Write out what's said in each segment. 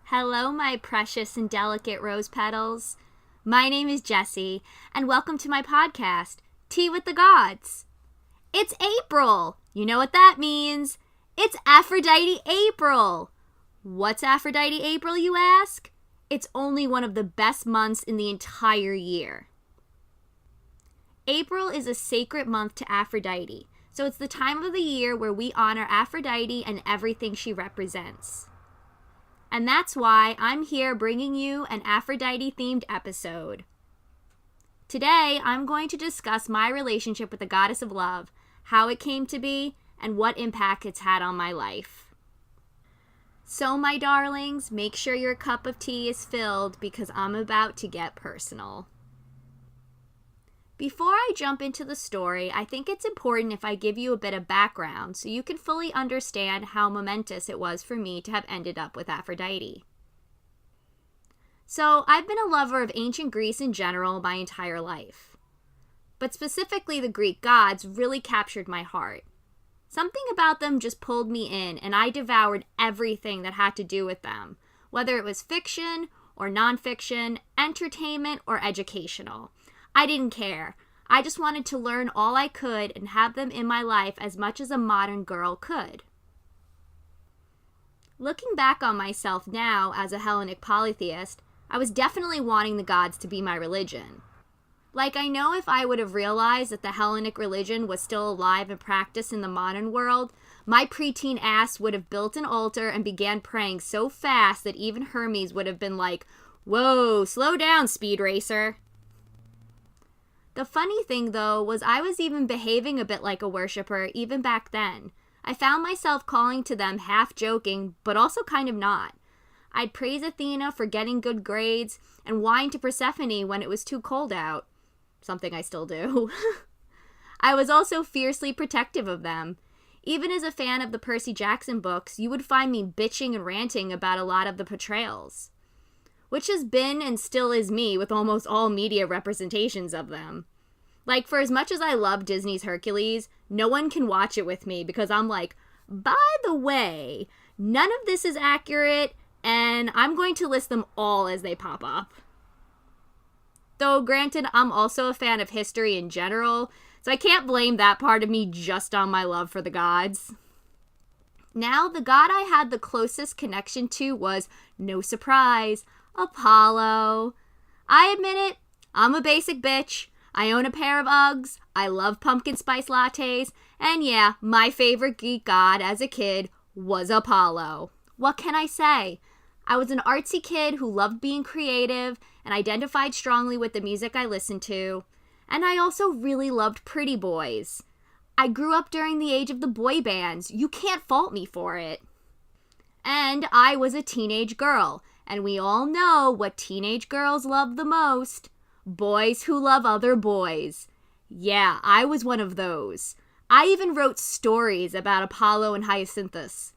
Hello, my precious and delicate rose petals. My name is Jessie, and welcome to my podcast, Tea with the Gods. It's April! You know what that means. It's Aphrodite April! What's Aphrodite April, you ask? It's only one of the best months in the entire year. April is a sacred month to Aphrodite, so it's the time of the year where we honor Aphrodite and everything she represents. And that's why I'm here bringing you an Aphrodite-themed episode. Today, I'm going to discuss my relationship with the goddess of love, how it came to be, and what impact it's had on my life. So, my darlings, make sure your cup of tea is filled because I'm about to get personal. Before I jump into the story, I think it's important if I give you a bit of background so you can fully understand how momentous it was for me to have ended up with Aphrodite. So, I've been a lover of ancient Greece in general my entire life. But specifically the Greek gods really captured my heart. Something about them just pulled me in, and I devoured everything that had to do with them, whether it was fiction or nonfiction, entertainment or educational. I didn't care. I just wanted to learn all I could and have them in my life as much as a modern girl could. Looking back on myself now as a Hellenic polytheist, I was definitely wanting the gods to be my religion. Like, I know if I would have realized that the Hellenic religion was still alive and practiced in the modern world, my preteen ass would have built an altar and began praying so fast that even Hermes would have been like, "Whoa, slow down, speed racer." The funny thing, though, was I was even behaving a bit like a worshiper even back then. I found myself calling to them half joking, but also kind of not. I'd praise Athena for getting good grades and whine to Persephone when it was too cold out. Something I still do. I was also fiercely protective of them. Even as a fan of the Percy Jackson books, you would find me bitching and ranting about a lot of the portrayals. Which has been and still is me with almost all media representations of them. Like, for as much as I love Disney's Hercules, no one can watch it with me because I'm like, by the way, none of this is accurate, and I'm going to list them all as they pop up. Though, granted, I'm also a fan of history in general, so I can't blame that part of me just on my love for the gods. Now, the god I had the closest connection to was, no surprise, Apollo. I admit it, I'm a basic bitch. I own a pair of Uggs, I love pumpkin spice lattes, and yeah, my favorite Greek god as a kid was Apollo. What can I say? I was an artsy kid who loved being creative and identified strongly with the music I listened to, and I also really loved pretty boys. I grew up during the age of the boy bands. You can't fault me for it. And I was a teenage girl. And we all know what teenage girls love the most. Boys who love other boys. Yeah, I was one of those. I even wrote stories about Apollo and Hyacinthus.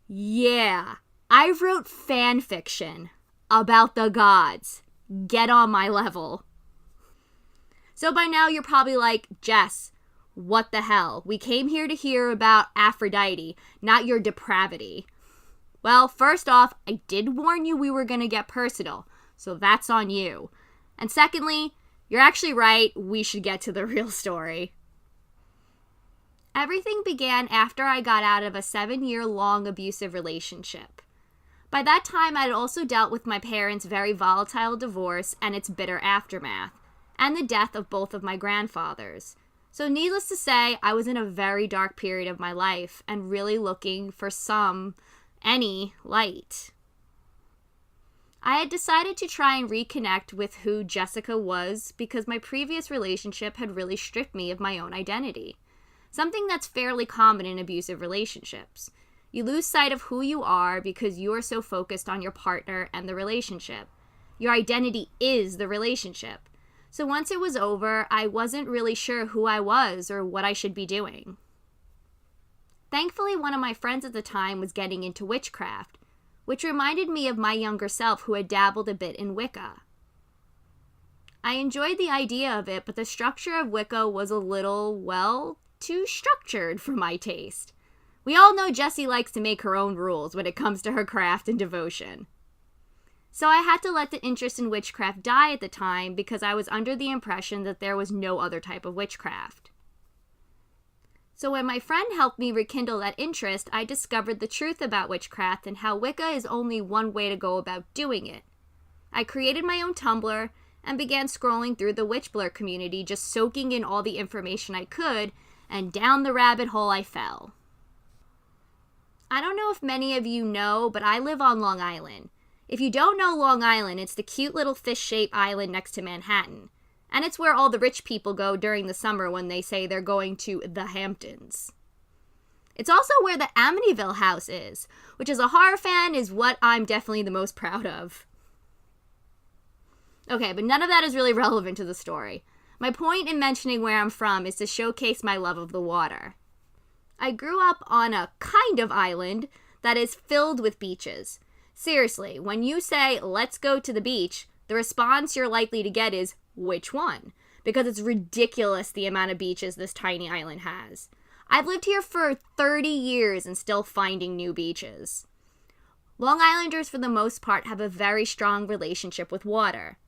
Yeah, I wrote fan fiction about the gods. Get on my level. So by now you're probably like, Jess, what the hell? We came here to hear about Aphrodite, not your depravity. Well, first off, I did warn you we were going to get personal, so that's on you. And secondly, you're actually right, we should get to the real story. Everything began after I got out of a 7-year-long abusive relationship. By that time, I had also dealt with my parents' very volatile divorce and its bitter aftermath, and the death of both of my grandfathers. So needless to say, I was in a very dark period of my life and really looking for any light. I had decided to try and reconnect with who Jessica was because my previous relationship had really stripped me of my own identity. Something that's fairly common in abusive relationships. You lose sight of who you are because you are so focused on your partner and the relationship. Your identity is the relationship. So once it was over, I wasn't really sure who I was or what I should be doing. Thankfully, one of my friends at the time was getting into witchcraft, which reminded me of my younger self who had dabbled a bit in Wicca. I enjoyed the idea of it, but the structure of Wicca was a little, too structured for my taste. We all know Jessie likes to make her own rules when it comes to her craft and devotion. So I had to let the interest in witchcraft die at the time because I was under the impression that there was no other type of witchcraft. So when my friend helped me rekindle that interest, I discovered the truth about witchcraft and how Wicca is only one way to go about doing it. I created my own Tumblr and began scrolling through the Witchblur community, just soaking in all the information I could, and down the rabbit hole I fell. I don't know if many of you know, but I live on Long Island. If you don't know Long Island, it's the cute little fish-shaped island next to Manhattan. And it's where all the rich people go during the summer when they say they're going to the Hamptons. It's also where the Amityville house is, which as a horror fan is what I'm definitely the most proud of. Okay, but none of that is really relevant to the story. My point in mentioning where I'm from is to showcase my love of the water. I grew up on a kind of island that is filled with beaches. Seriously, when you say, let's go to the beach, the response you're likely to get is, which one? Because it's ridiculous the amount of beaches this tiny island has. I've lived here for 30 years and still finding new beaches. Long Islanders, for the most part, have a very strong relationship with water.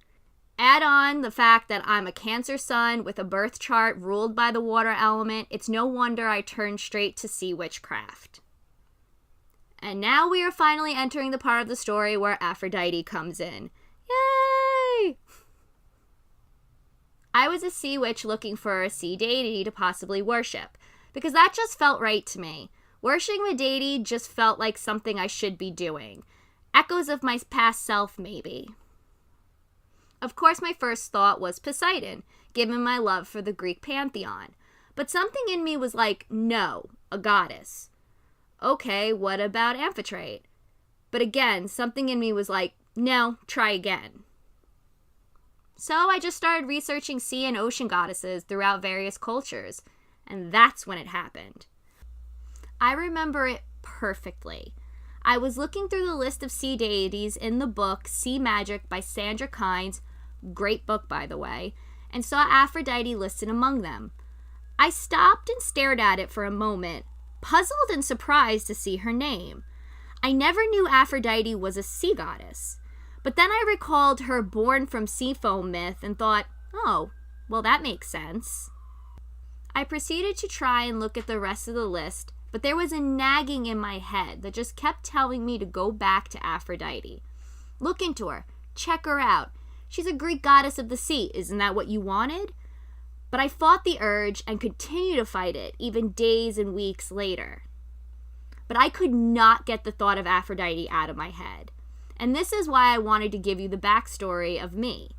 Add on the fact that I'm a Cancer sun with a birth chart ruled by the water element, it's no wonder I turned straight to sea witchcraft. And now we are finally entering the part of the story where Aphrodite comes in. Yay! I was a sea witch looking for a sea deity to possibly worship, because that just felt right to me. Worshipping a deity just felt like something I should be doing. Echoes of my past self, maybe. Of course, my first thought was Poseidon, given my love for the Greek pantheon. But something in me was like, no, a goddess. Okay, what about Amphitrite? But again, something in me was like, no, try again. So I just started researching sea and ocean goddesses throughout various cultures, and that's when it happened. I remember it perfectly. I was looking through the list of sea deities in the book Sea Magic by Sandra Kynes, great book by the way, and saw Aphrodite listed among them. I stopped and stared at it for a moment, puzzled and surprised to see her name. I never knew Aphrodite was a sea goddess. But then I recalled her born from sea foam myth and thought, oh, well that makes sense. I proceeded to try and look at the rest of the list, but there was a nagging in my head that just kept telling me to go back to Aphrodite. Look into her, check her out. She's a Greek goddess of the sea, isn't that what you wanted? But I fought the urge and continue to fight it, even days and weeks later. But I could not get the thought of Aphrodite out of my head. And this is why I wanted to give you the backstory of me,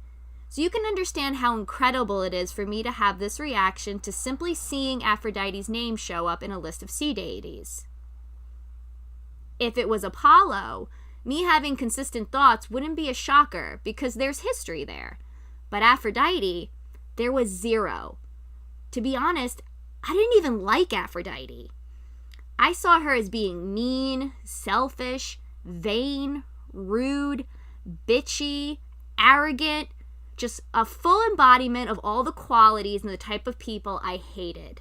so you can understand how incredible it is for me to have this reaction to simply seeing Aphrodite's name show up in a list of sea deities. If it was Apollo, me having consistent thoughts wouldn't be a shocker because there's history there. But Aphrodite, there was zero. To be honest, I didn't even like Aphrodite. I saw her as being mean, selfish, vain, rude, bitchy, arrogant, just a full embodiment of all the qualities and the type of people I hated.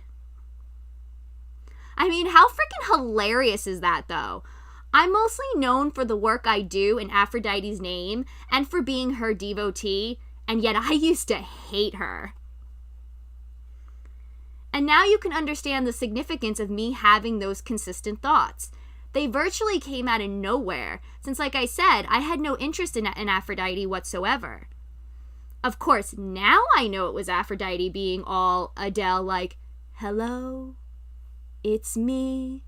I mean, how freaking hilarious is that, though? I'm mostly known for the work I do in Aphrodite's name and for being her devotee, and yet I used to hate her. And now you can understand the significance of me having those consistent thoughts. They virtually came out of nowhere, since like I said, I had no interest in Aphrodite whatsoever. Of course, now I know it was Aphrodite being all Adele like, hello, it's me.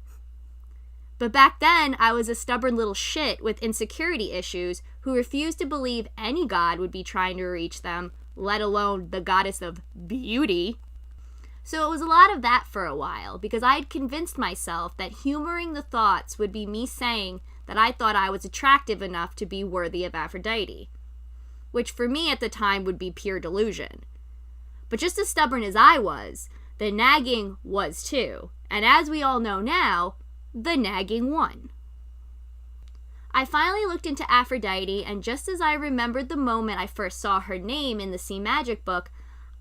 But back then, I was a stubborn little shit with insecurity issues who refused to believe any god would be trying to reach them, let alone the goddess of beauty. So it was a lot of that for a while, because I had convinced myself that humoring the thoughts would be me saying that I thought I was attractive enough to be worthy of Aphrodite, which for me at the time would be pure delusion. But just as stubborn as I was, the nagging was too, and as we all know now, the nagging won. I finally looked into Aphrodite, and just as I remembered the moment I first saw her name in the Sea Magic book,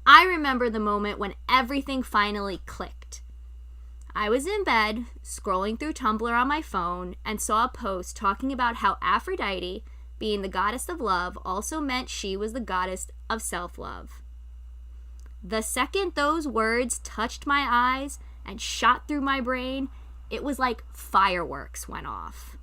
I remember the moment when everything finally clicked. I was in bed, scrolling through Tumblr on my phone, and saw a post talking about how Aphrodite, being the goddess of love also meant she was the goddess of self-love. The second those words touched my eyes and shot through my brain, it was like fireworks went off.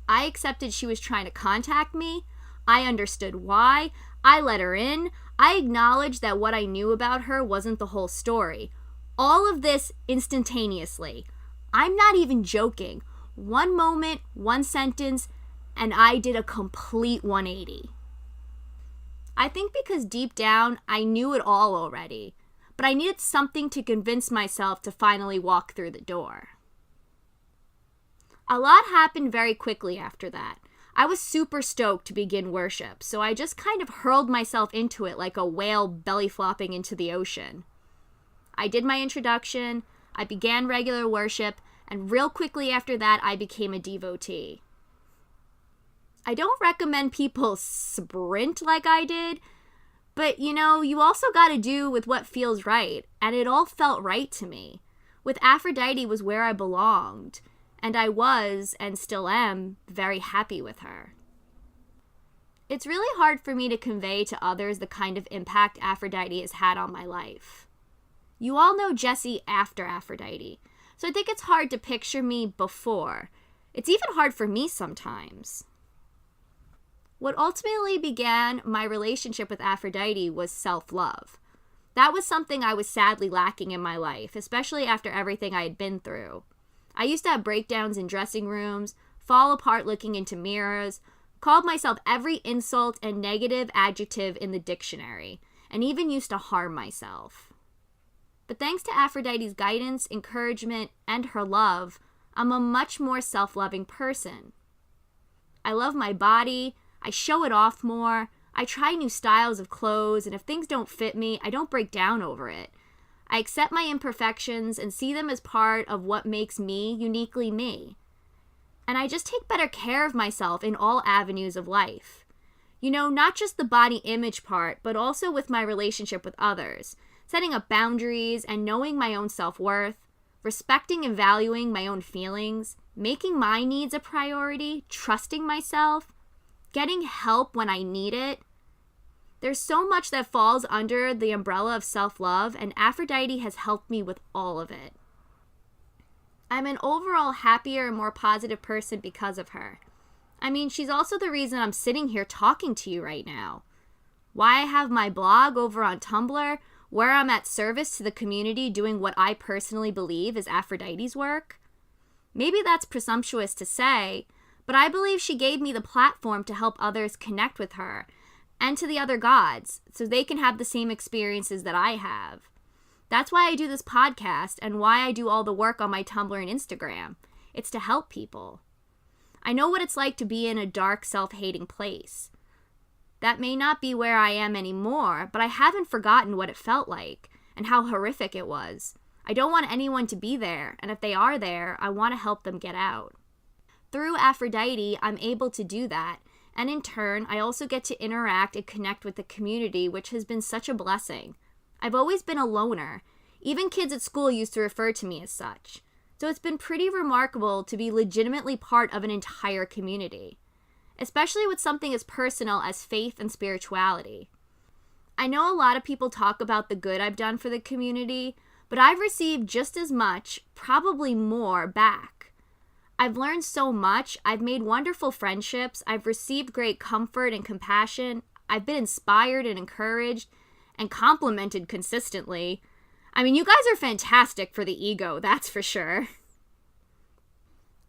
I accepted she was trying to contact me. I understood why. I let her in. I acknowledged that what I knew about her wasn't the whole story. All of this instantaneously. I'm not even joking. One moment, one sentence, and I did a complete 180. I think because deep down, I knew it all already, but I needed something to convince myself to finally walk through the door. A lot happened very quickly after that. I was super stoked to begin worship, so I just kind of hurled myself into it like a whale belly flopping into the ocean. I did my introduction, I began regular worship, and real quickly after that, I became a devotee. I don't recommend people sprint like I did, but you also got to do with what feels right, and it all felt right to me. With Aphrodite was where I belonged, and I was, and still am, very happy with her. It's really hard for me to convey to others the kind of impact Aphrodite has had on my life. You all know Jessie after Aphrodite, so I think it's hard to picture me before. It's even hard for me sometimes. What ultimately began my relationship with Aphrodite was self-love. That was something I was sadly lacking in my life, especially after everything I had been through. I used to have breakdowns in dressing rooms, fall apart looking into mirrors, called myself every insult and negative adjective in the dictionary, and even used to harm myself. But thanks to Aphrodite's guidance, encouragement, and her love, I'm a much more self-loving person. I love my body, I show it off more, I try new styles of clothes, and if things don't fit me, I don't break down over it. I accept my imperfections and see them as part of what makes me uniquely me. And I just take better care of myself in all avenues of life. Not just the body image part, but also with my relationship with others, setting up boundaries and knowing my own self-worth, respecting and valuing my own feelings, making my needs a priority, trusting myself, getting help when I need it. There's so much that falls under the umbrella of self-love, and Aphrodite has helped me with all of it. I'm an overall happier and more positive person because of her. She's also the reason I'm sitting here talking to you right now. Why I have my blog over on Tumblr, where I'm at service to the community doing what I personally believe is Aphrodite's work. Maybe that's presumptuous to say, but I believe she gave me the platform to help others connect with her and to the other gods so they can have the same experiences that I have. That's why I do this podcast and why I do all the work on my Tumblr and Instagram. It's to help people. I know what it's like to be in a dark, self-hating place. That may not be where I am anymore, but I haven't forgotten what it felt like and how horrific it was. I don't want anyone to be there, and if they are there, I want to help them get out. Through Aphrodite, I'm able to do that, and in turn, I also get to interact and connect with the community, which has been such a blessing. I've always been a loner. Even kids at school used to refer to me as such. So it's been pretty remarkable to be legitimately part of an entire community, especially with something as personal as faith and spirituality. I know a lot of people talk about the good I've done for the community, but I've received just as much, probably more, back. I've learned so much, I've made wonderful friendships, I've received great comfort and compassion, I've been inspired and encouraged, and complimented consistently. You guys are fantastic for the ego, that's for sure.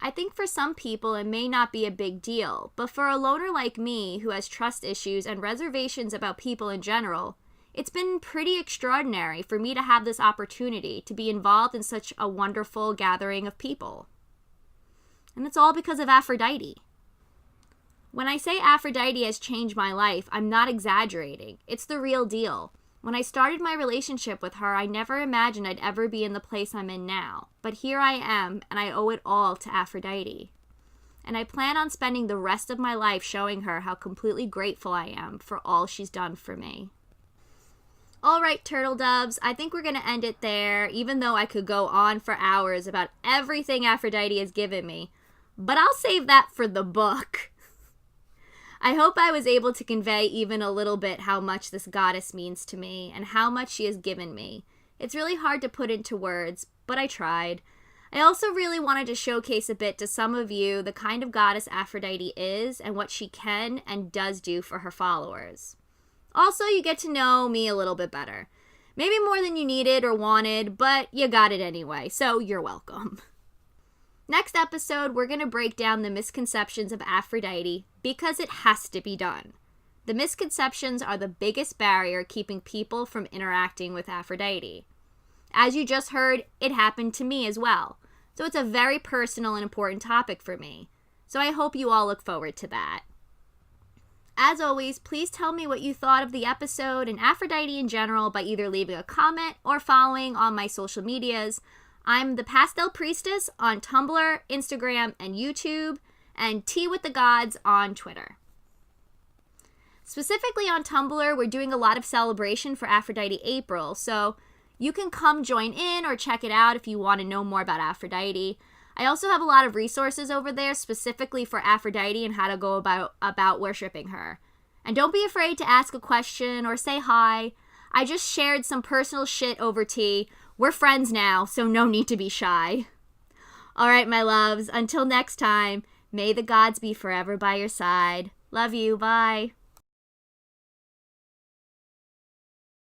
I think for some people it may not be a big deal, but for a loner like me who has trust issues and reservations about people in general, it's been pretty extraordinary for me to have this opportunity to be involved in such a wonderful gathering of people. And it's all because of Aphrodite. When I say Aphrodite has changed my life, I'm not exaggerating. It's the real deal. When I started my relationship with her, I never imagined I'd ever be in the place I'm in now. But here I am, and I owe it all to Aphrodite. And I plan on spending the rest of my life showing her how completely grateful I am for all she's done for me. All right, turtle doves, I think we're going to end it there, even though I could go on for hours about everything Aphrodite has given me. But I'll save that for the book. I hope I was able to convey even a little bit how much this goddess means to me and how much she has given me. It's really hard to put into words, but I tried. I also really wanted to showcase a bit to some of you the kind of goddess Aphrodite is and what she can and does do for her followers. Also, you get to know me a little bit better. Maybe more than you needed or wanted, but you got it anyway, so you're welcome. Next episode, we're going to break down the misconceptions of Aphrodite because it has to be done. The misconceptions are the biggest barrier keeping people from interacting with Aphrodite. As you just heard, it happened to me as well. So it's a very personal and important topic for me. So I hope you all look forward to that. As always, please tell me what you thought of the episode and Aphrodite in general by either leaving a comment or following on my social medias. I'm the Pastel Priestess on Tumblr, Instagram, and YouTube, and Tea with the Gods on Twitter. Specifically on Tumblr, we're doing a lot of celebration for Aphrodite April, so you can come join in or check it out if you want to know more about Aphrodite. I also have a lot of resources over there specifically for Aphrodite and how to go about worshiping her. And don't be afraid to ask a question or say hi. I just shared some personal shit over tea. We're friends now, so no need to be shy. Alright, my loves, until next time, may the gods be forever by your side. Love you, bye.